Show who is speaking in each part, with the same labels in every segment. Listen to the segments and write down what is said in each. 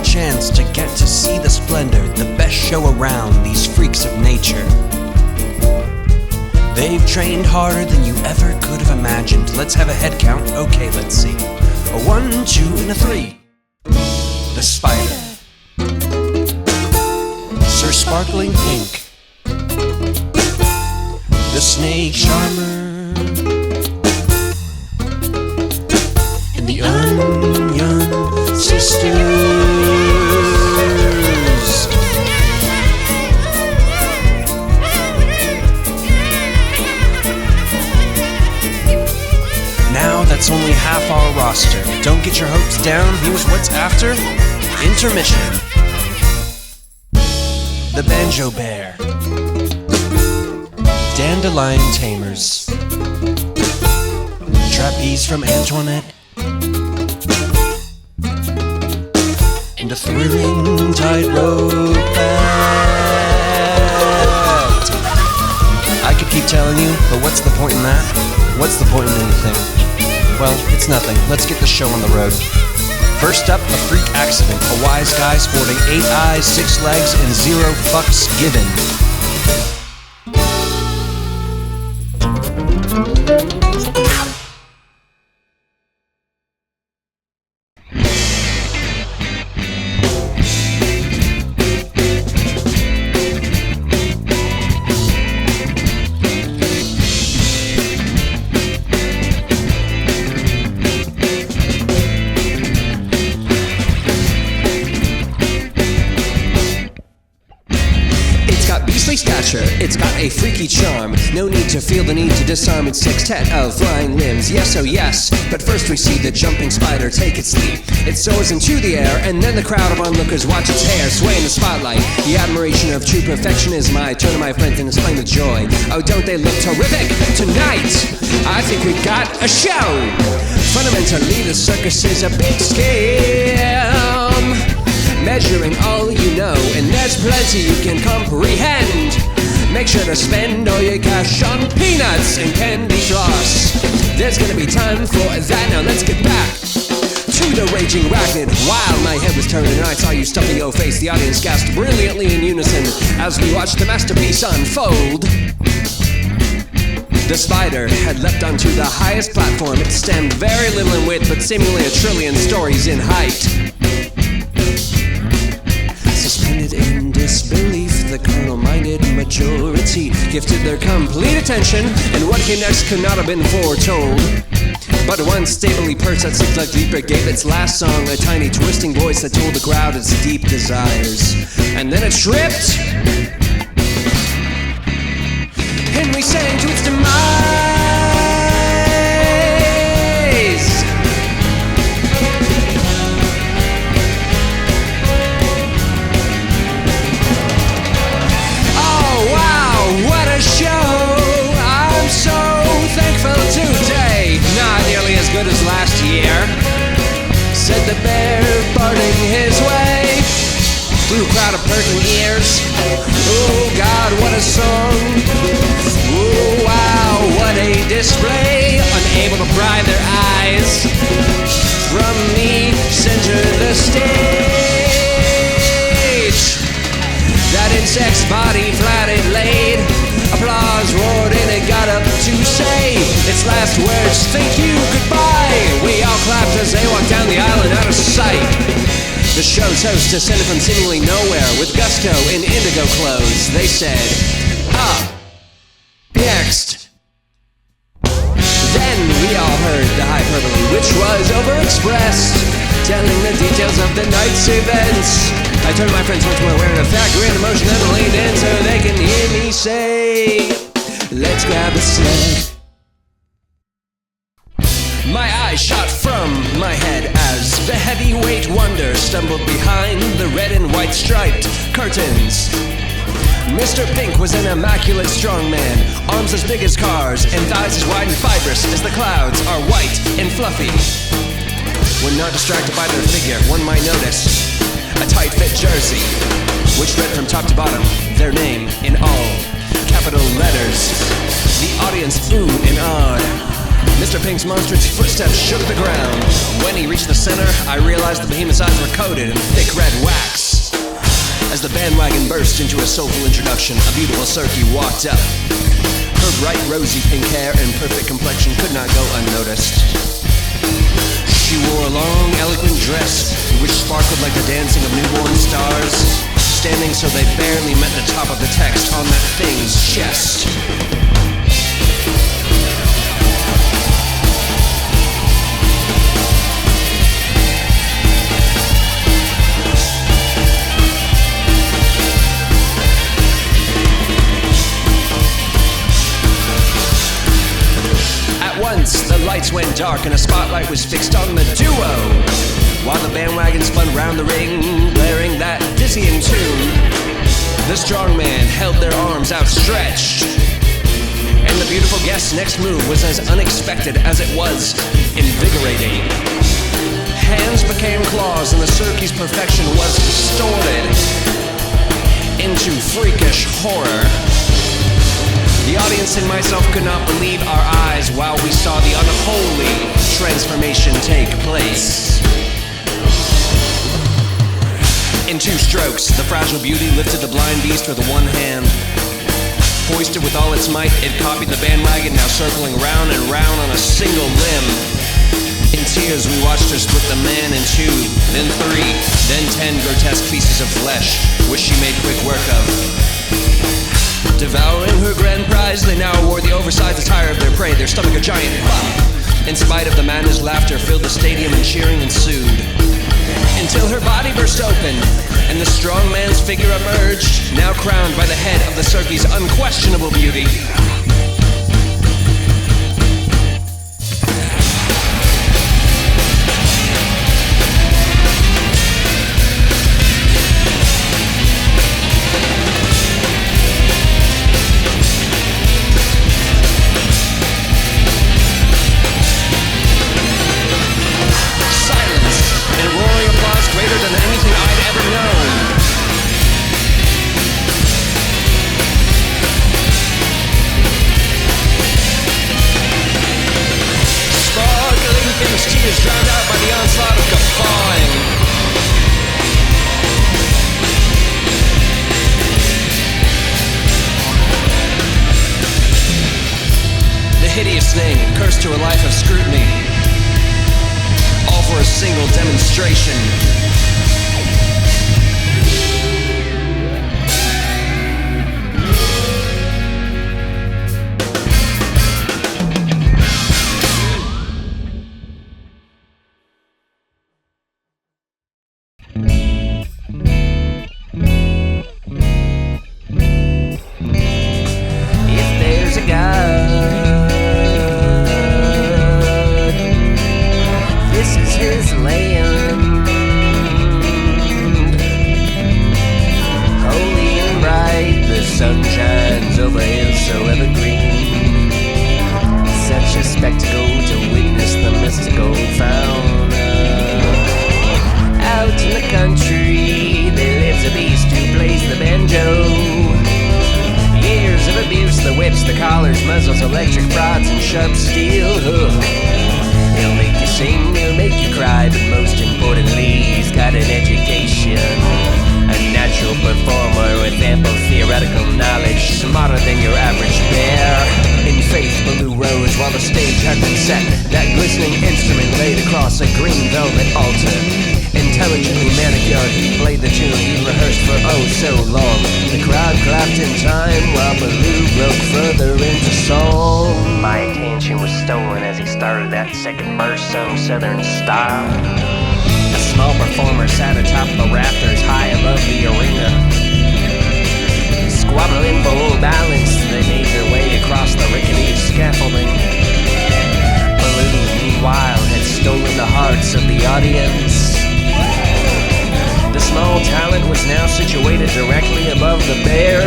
Speaker 1: chance to get to see the splendor, the best show around, these freaks of nature. They've trained harder than you ever could have imagined. Let's have a head count. Okay, let's see. A 1, 2, and a 3. The spider. Sir Sparkling Pink. The snake charmer. And the onion sisters. Now that's only half our roster. Don't get your hopes down. Here's what's after. Intermission. The Banjo Bear. Dandelion Tamers. Trapeze from Antoinette. And a thrilling Tightrope Act. I could keep telling you, but what's the point in that? What's the point in anything? Well, it's nothing. Let's get the show on the road. First up, a freak accident. A wise guy sporting 8 eyes, 6 legs, and 0 fucks given.
Speaker 2: It's got a freaky charm. No need to feel the need to disarm its sextet of flying limbs. Yes, oh yes. But first we see the jumping spider take its leap. It soars into the air, and then the crowd of onlookers watch its hair sway in the spotlight. The admiration of true perfectionism. I turn to my friends and exclaim with joy. Oh, don't they look terrific? Tonight, I think we've got a show. Fundamentally, the circus is a big scam. Measuring all you know, and there's plenty you can comprehend. Make sure to spend all your cash on peanuts and candy floss. There's gonna be time for that. Now let's get back to the raging arachnid. While my head was turning and I saw you stuffing your face, the audience gasped brilliantly in unison as we watched the masterpiece unfold. The spider had leapt onto the highest platform. It stemmed very little in width, but seemingly a trillion stories in height. Suspended in disbelief, the carnal-minded majority gifted their complete attention, and what came next could not have been foretold. But one stably perched that seemed like Leaper gave its last song a tiny twisting voice that told the crowd its deep desires. And then it tripped, and we sang to its demise. What a show! I'm so thankful today. Not nearly as good as last year, said the bear, parting his way through a crowd of perking ears. Oh God, what a song! Oh wow, what a display! Unable to pry their eyes from the center of the stage. That insect's body flat it laid. Applause roared and it got up to say its last words, thank you, goodbye. We all clapped as they walked down the aisle and out of sight. The show's host descended from seemingly nowhere with gusto in indigo clothes. They said, next. Then we all heard the hyperbole, which was overexpressed, telling the details of the night's events. I turned to my friends once more wearing a fat grin, emotion, and leaned in so they can hear me say, let's grab a sled. My eyes shot from my head as the heavyweight wonder stumbled behind the red and white striped curtains. Mr. Pink was an immaculate strong man, arms as big as cars and thighs as wide and fibrous as the clouds are white and fluffy. When not distracted by their figure, one might notice a tight-fit jersey, which read from top to bottom their name in all capital letters. The audience oohed and awed. Mr. Pink's monstrous footsteps shook the ground. When he reached the center, I realized the behemoth's eyes were coated in thick red wax. As the bandwagon burst into a soulful introduction, a beautiful Circus walked up. Her bright rosy pink hair and perfect complexion could not go unnoticed. She wore a long, eloquent dress, which sparkled like the dancing of newborn stars, standing so they barely met the top of the text on that thing's chest. Once, the lights went dark and a spotlight was fixed on the duo, while the bandwagon spun round the ring, blaring that dizzying tune. The strong man held their arms outstretched, and the beautiful guest's next move was as unexpected as it was invigorating. Hands became claws and the Circus perfection was distorted into freakish horror. The audience and myself could not believe our eyes while we saw the unholy transformation take place. In 2 strokes, the fragile beauty lifted the blind beast with one hand. Hoisted with all its might, it copied the bandwagon, now circling round and round on a single limb. In tears, we watched her split the man in 2, then 3, then 10 grotesque pieces of flesh, which she made quick work of. Devouring her grand prize, they now wore the oversized attire of their prey, their stomach a giant bump. In spite of the madness, laughter filled the stadium and cheering ensued. Until her body burst open, and the strong man's figure emerged, now crowned by the head of the Circus' unquestionable beauty. Tears drowned out by the onslaught of guffawing. The hideous thing, cursed to a life of scrutiny, all for a single demonstration.
Speaker 3: Southern style.
Speaker 2: A small performer sat atop the rafters high above the arena. Squabbling for balance, they made their way across the rickety scaffolding. Baloo, meanwhile, had stolen the hearts of the audience. The small talent was now situated directly above the bear.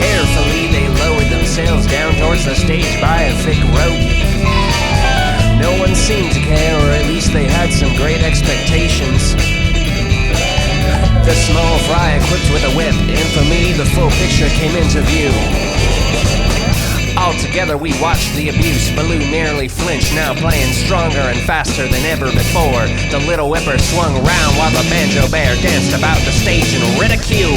Speaker 2: Carefully, they lowered themselves down towards the stage by a thick rope. No one seemed to care, or at least they had some great expectations. The small fry equipped with a whip, and for me the full picture came into view. Alto together we watched the abuse. Baloo nearly flinched, now playing stronger and faster than ever before. The little whipper swung around while the banjo bear danced about the stage in ridicule.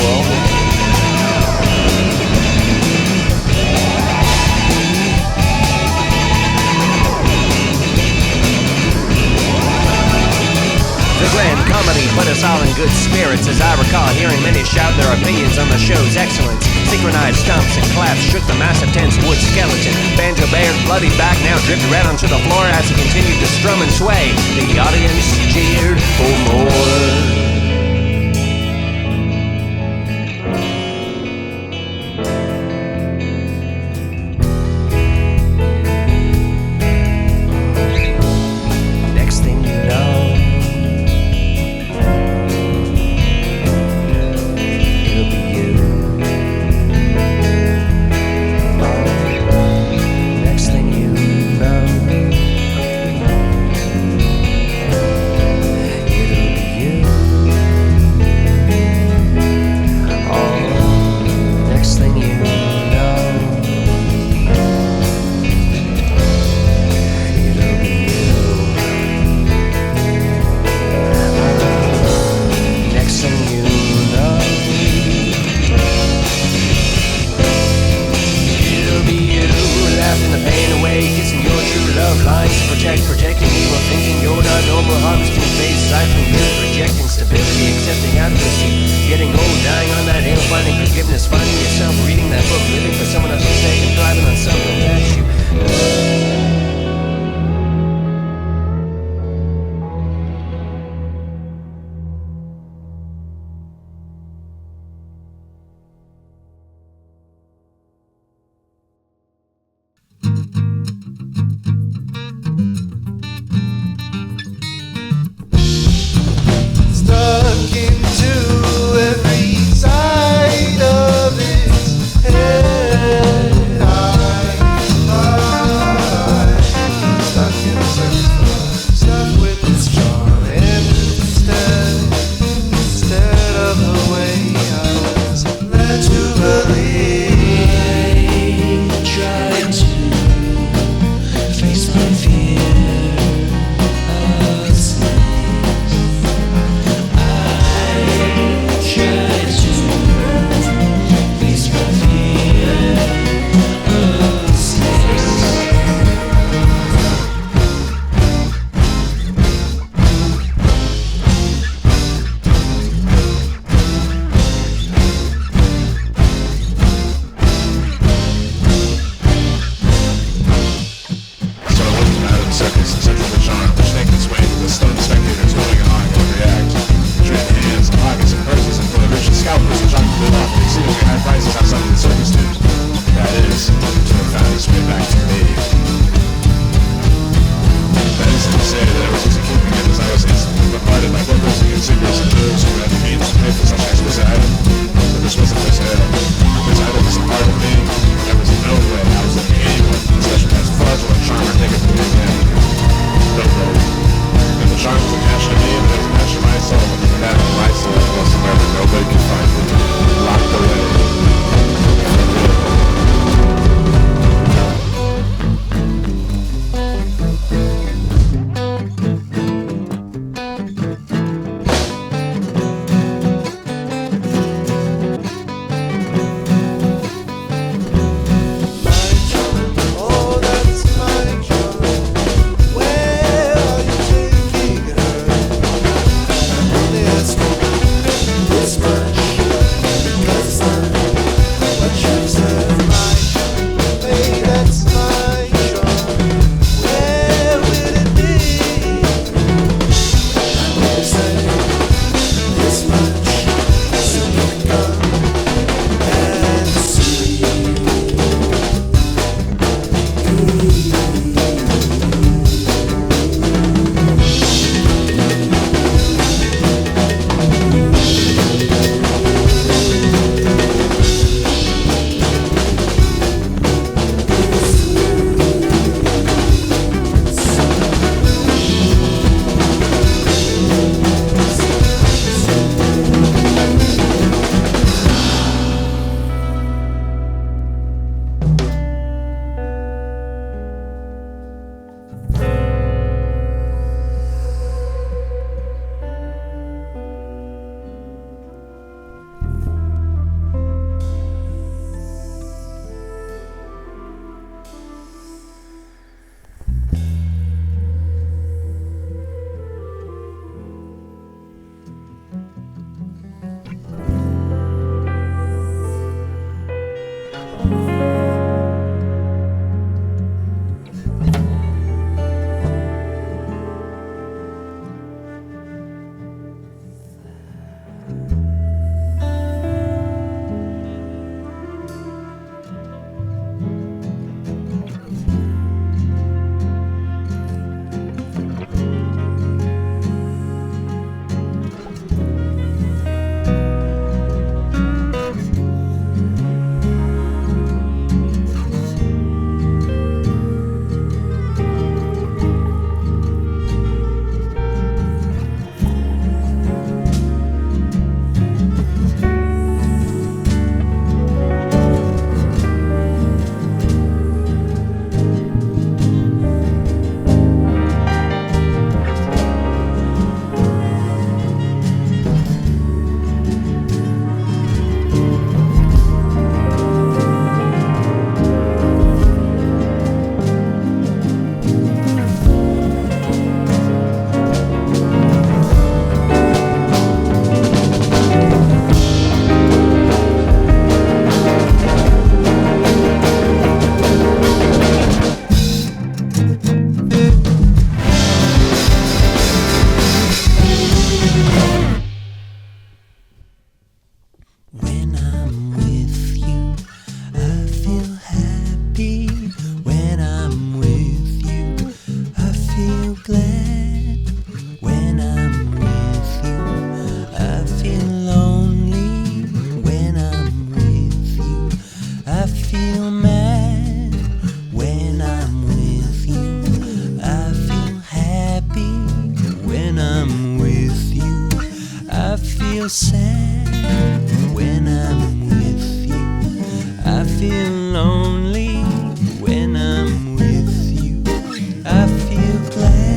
Speaker 2: The grand comedy put us all in good spirits, as I recall hearing many shout their opinions on the show's excellence. Synchronized stomps and claps shook the massive tense wood skeleton. Banjo Bear's bloody back now dripped right onto the floor as he continued to strum and sway. The audience cheered for more.
Speaker 4: feel mad when I'm with you. I feel happy when I'm with you. I feel sad when I'm with you. I feel lonely when I'm with you. I feel glad.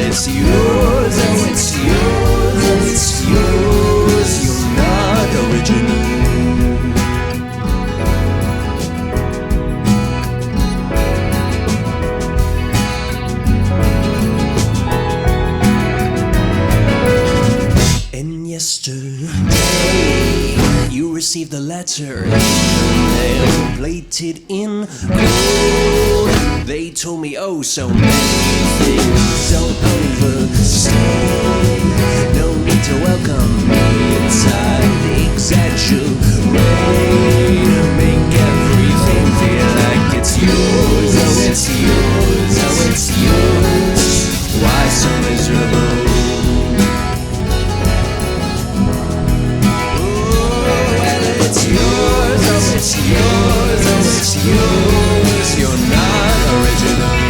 Speaker 4: It's yours, oh it's yours, oh it's yours. You're not received the letter in the mail, plated in gold. They told me oh so many things. Don't overstay. No need to welcome me inside. Exaggerate. Make everything feel like it's yours. Oh, it's yours. Oh, it's yours. Why so miserable? It's yours, oh it's yours, oh it's yours. You're not original.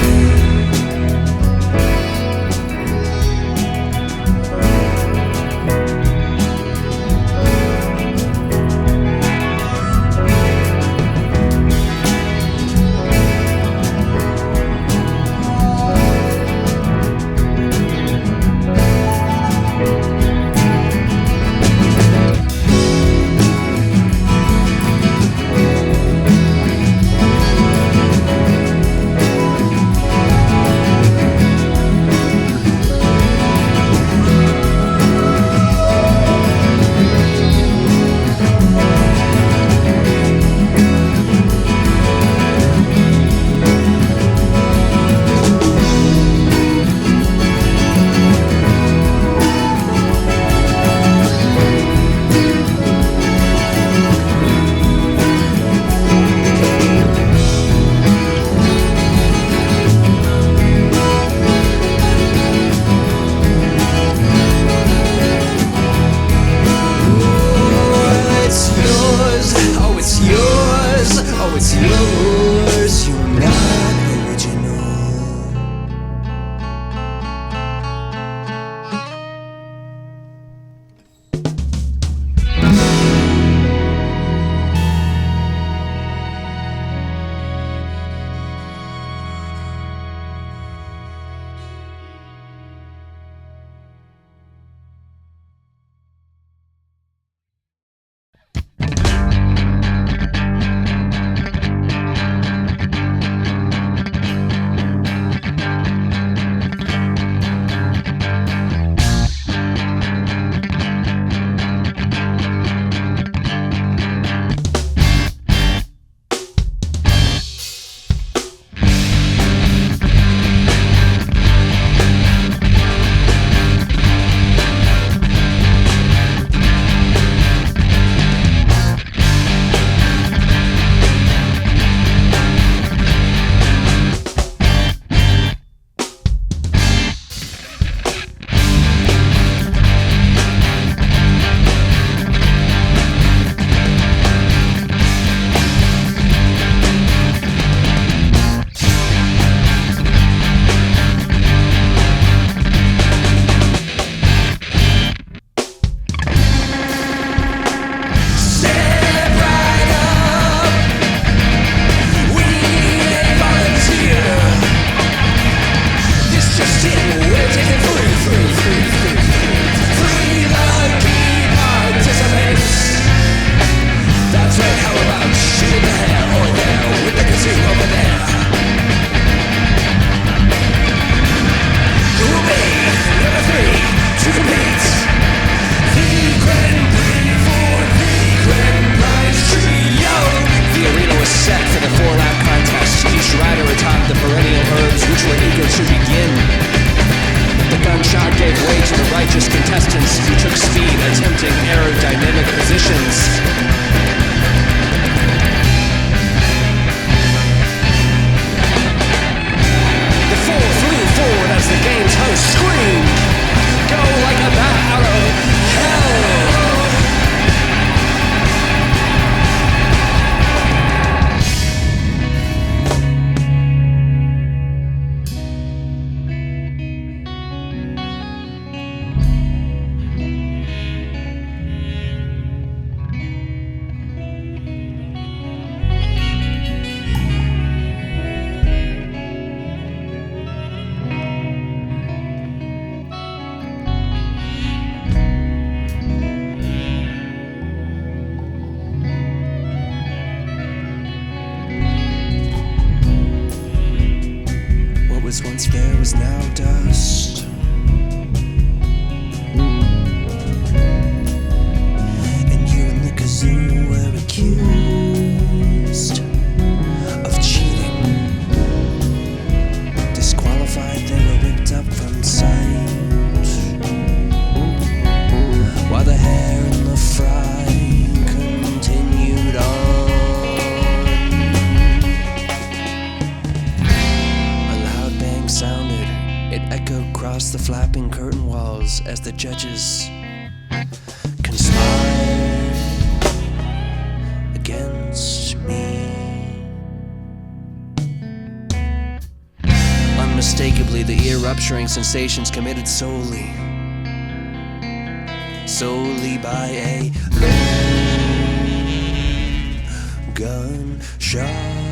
Speaker 4: once fair was now dust. And you and the kazoo
Speaker 2: accused of cheating. Disqualified, they were ripped up from sight. While the hair in the fry continued on. A loud bang sounded. It echoed across the flapping curtain walls as the judges conspired against me. Unmistakably, the ear-rupturing sensations committed solely by a lone gunshot.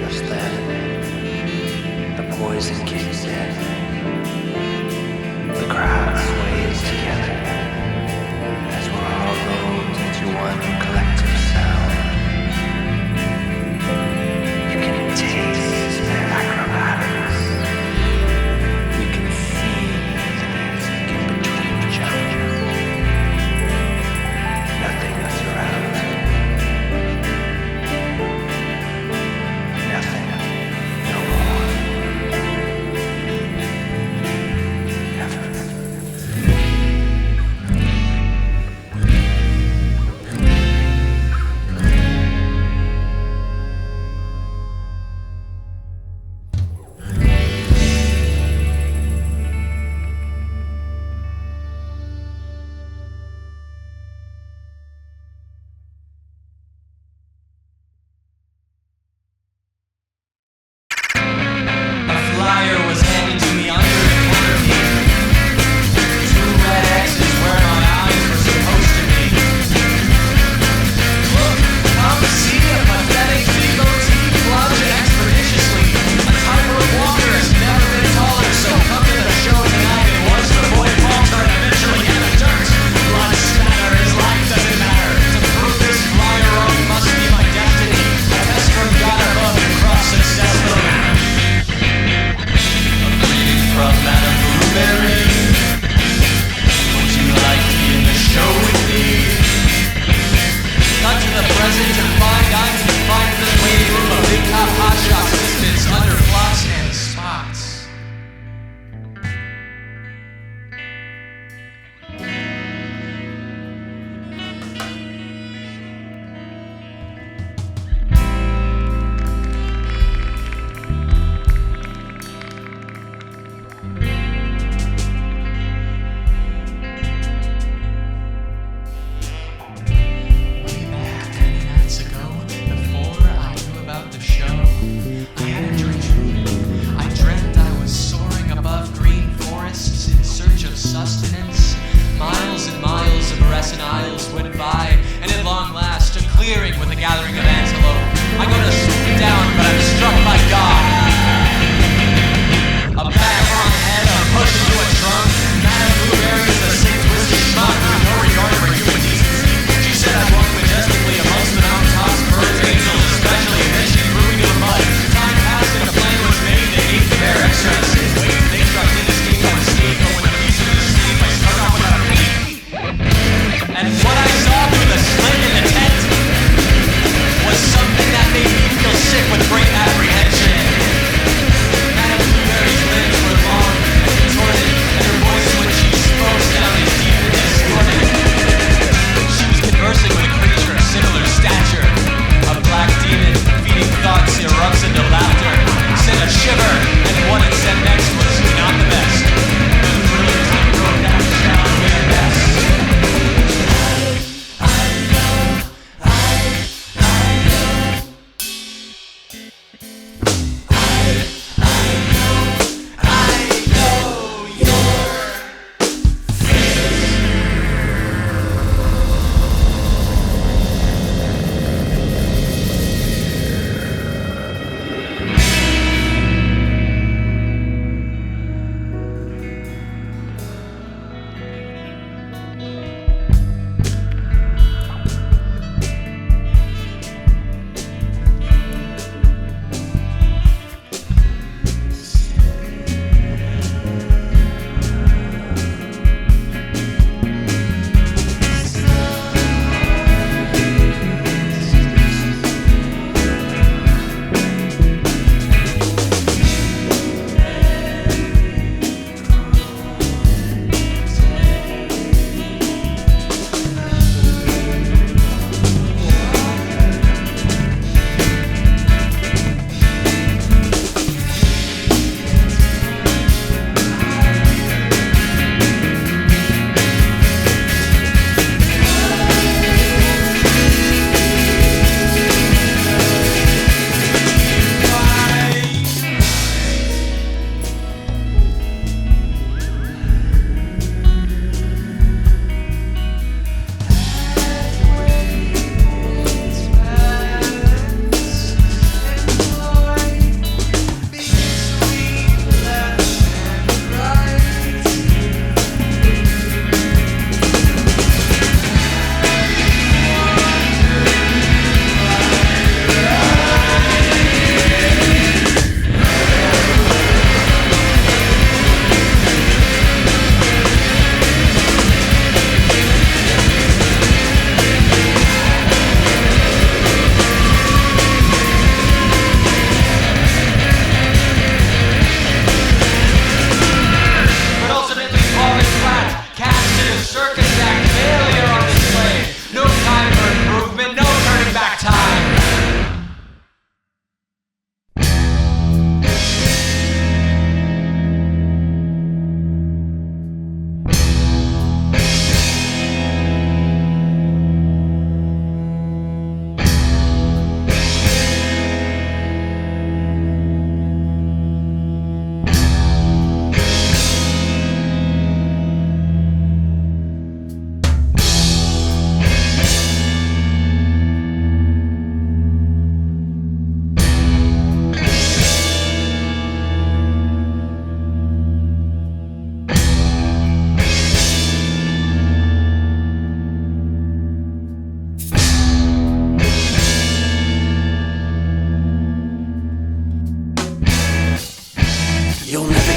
Speaker 3: Just then, the poison kicks in. The crowd sways together as we're all rolled into one collective sound. You can taste their acrobatics. You can see the music in between jumps. Nothing is around. Nothing, no more.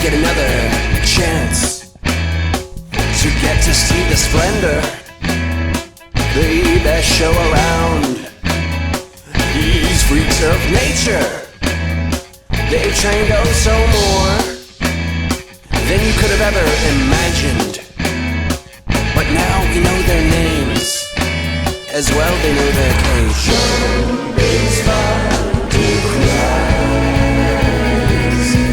Speaker 2: get another chance to get to see the splendor, the best show around. These freaks of nature, they've trained oh so more than you could have ever imagined. But now we know their names, as well they know their cage. Is fine to cries,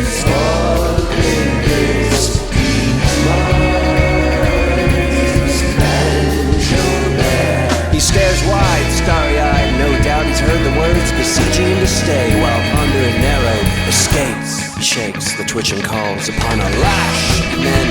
Speaker 2: sparkling bliss, deep smiles, banjo bear. He stares wide, starry-eyed, no doubt he's heard the words beseeching him to stay, while pondering narrow escapes. He shakes the twitching calls upon a lash, and then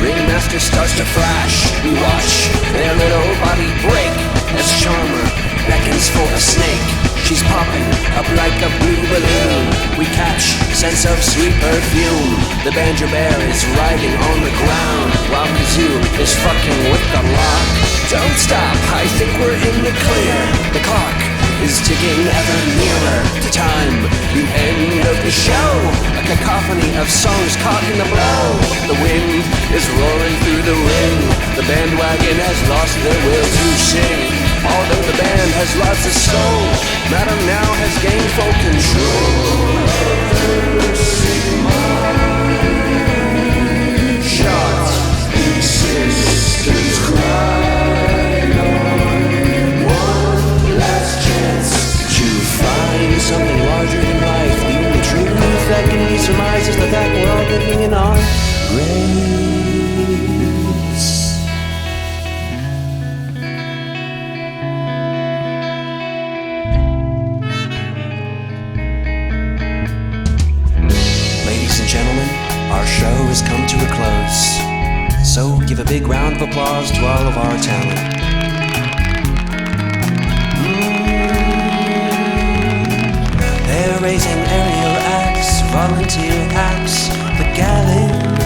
Speaker 2: Ringmaster starts to flash. We watch their little body break as Charmer beckons for a snake. She's popping up like a blue balloon. We catch sense of sweet perfume. The banjo bear is riding on the ground, while Kazoo is fucking with the lock. Don't stop, I think we're in the clear. The clock is ticking ever nearer to time, the end of the show. A cacophony of songs caught in the blow. The wind is roaring through the ring. The bandwagon has lost their will to sing. Although the band has lost its soul, Madam now has gained full control of her sigma. Shots, these sisters cry on one last chance to find something larger than life. The only truth that can be surmised is the fact we're all living in our graves. Ladies and gentlemen, our show has come to a close. So give a big round of applause to all of our talent. They're raising aerial acts, volunteer acts, the gallant.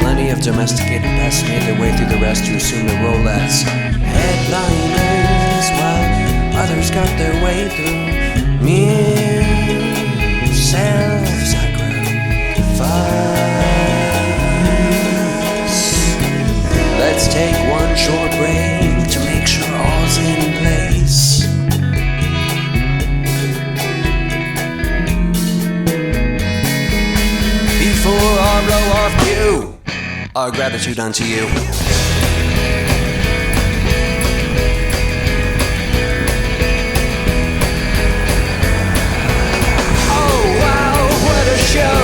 Speaker 2: Plenty of domesticated pests made their way through the rest who assumed their role as headliners, while others got their way through mere self-sacrifice. Let's take one short break to make sure all's in place. Before our blow off cue, our gratitude unto you. Oh wow, what a show!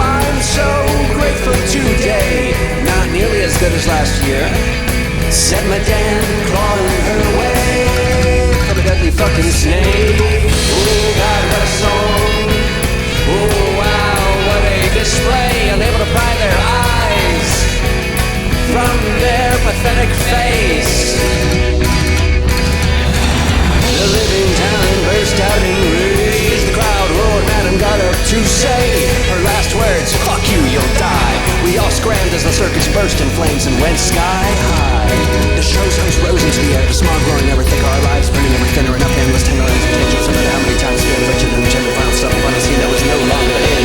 Speaker 2: I'm so grateful today. Not nearly as good as last year. Said Madame clawing her way from a deadly fucking snake. Oh God, what a song! Oh wow, what a display! Unable to pry their eyes from their pathetic face. The living talent burst out in rage. The crowd roared, Madam got up to say her last words, fuck you, you'll die. We all scrammed as the circus burst in flames and went sky high. The show's host rose into the air, the smog roaring ever thicker, our lives burning ever thinner, enough endless tender lines of tension, so no matter how many times scared, wretched, and gender final stuff upon a scene that was no longer in.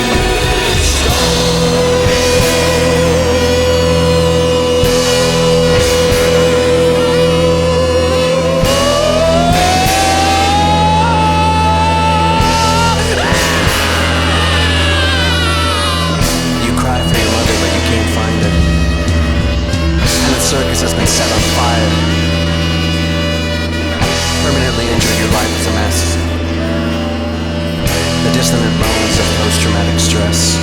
Speaker 2: Circus has been set on fire. Permanently injured, your life is a mess. The dissonant moans of post-traumatic stress.